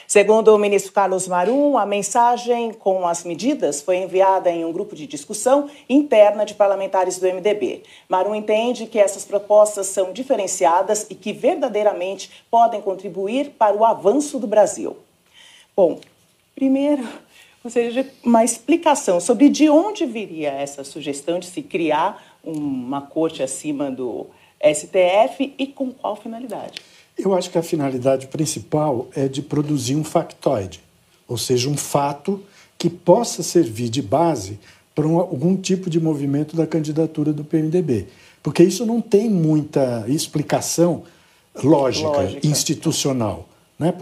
Segundo o ministro Carlos Marum, a mensagem com as medidas foi enviada em um grupo de discussão interna de parlamentares do MDB. Marum entende que essas propostas são diferenciadas e que verdadeiramente podem contribuir para o avanço do Brasil. Bom, primeiro, gostaria de uma explicação sobre de onde viria essa sugestão de se criar uma corte acima do STF e com qual finalidade? Eu acho que a finalidade principal é de produzir um factoide, ou seja, um fato que possa servir de base para algum tipo de movimento da candidatura do PMDB. Porque isso não tem muita explicação lógica. Institucional. Né?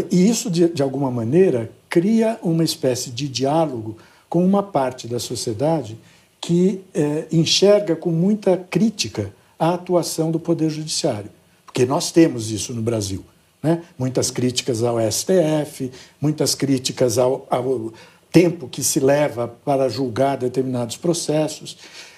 E isso, de alguma maneira, cria uma espécie de diálogo com uma parte da sociedade que enxerga com muita crítica a atuação do Poder Judiciário. Porque nós temos isso no Brasil. Né? Muitas críticas ao STF, muitas críticas ao tempo que se leva para julgar determinados processos,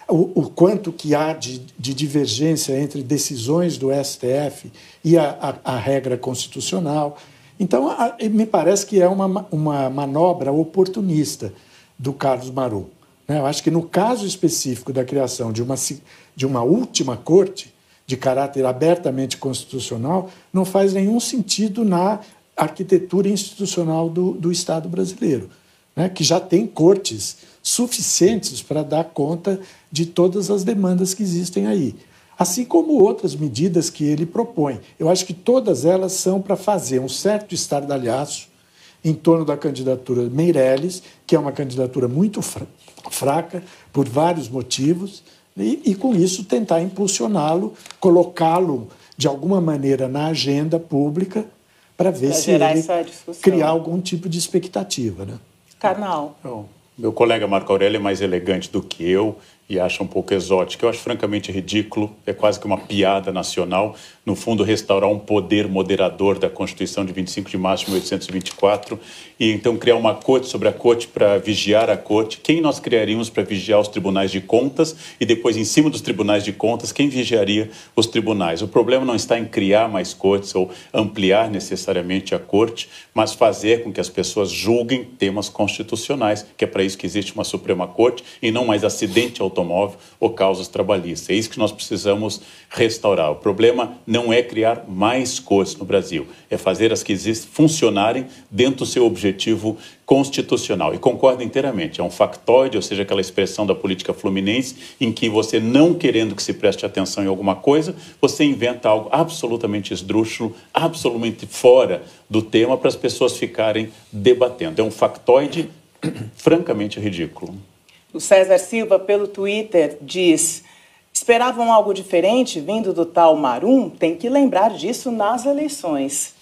o quanto que há de divergência entre decisões do STF e a regra constitucional. Então, me parece que é uma manobra oportunista do Carlos Marum. Né? Eu acho que no caso específico da criação de uma última corte, de caráter abertamente constitucional, não faz nenhum sentido na arquitetura institucional do Estado brasileiro, né? Que já tem cortes suficientes para dar conta de todas as demandas que existem aí. Assim como outras medidas que ele propõe. Eu acho que todas elas são para fazer um certo estardalhaço em torno da candidatura Meirelles, que é uma candidatura muito fraca, por vários motivos, e com isso tentar impulsioná-lo, colocá-lo de alguma maneira na agenda pública para ver se ele criar algum tipo de expectativa. Né? Karnal. Meu colega Marco Aurélio é mais elegante do que eu e acha um pouco exótico. Eu acho francamente ridículo, é quase que uma piada nacional. No fundo, restaurar um poder moderador da Constituição de 25 de março de 1824 e então criar uma corte sobre a corte para vigiar a corte. Quem nós criaríamos para vigiar os tribunais de contas e depois, em cima dos tribunais de contas, quem vigiaria os tribunais? O problema não está em criar mais cortes ou ampliar necessariamente a corte, mas fazer com que as pessoas julguem temas constitucionais, que é para isso que existe uma Suprema Corte e não mais acidente automóvel ou causas trabalhistas. É isso que nós precisamos restaurar. O problema não é criar mais cortes no Brasil, é fazer as que existem funcionarem dentro do seu objetivo constitucional. E concordo inteiramente, é um factoide, ou seja, aquela expressão da política fluminense, em que você, não querendo que se preste atenção em alguma coisa, você inventa algo absolutamente esdrúxulo, absolutamente fora do tema, para as pessoas ficarem debatendo. É um factoide francamente ridículo. O César Silva, pelo Twitter, diz: esperavam algo diferente vindo do tal Marum? Tem que lembrar disso nas eleições.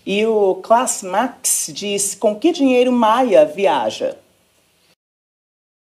E o Class Max diz: com que dinheiro Maia viaja?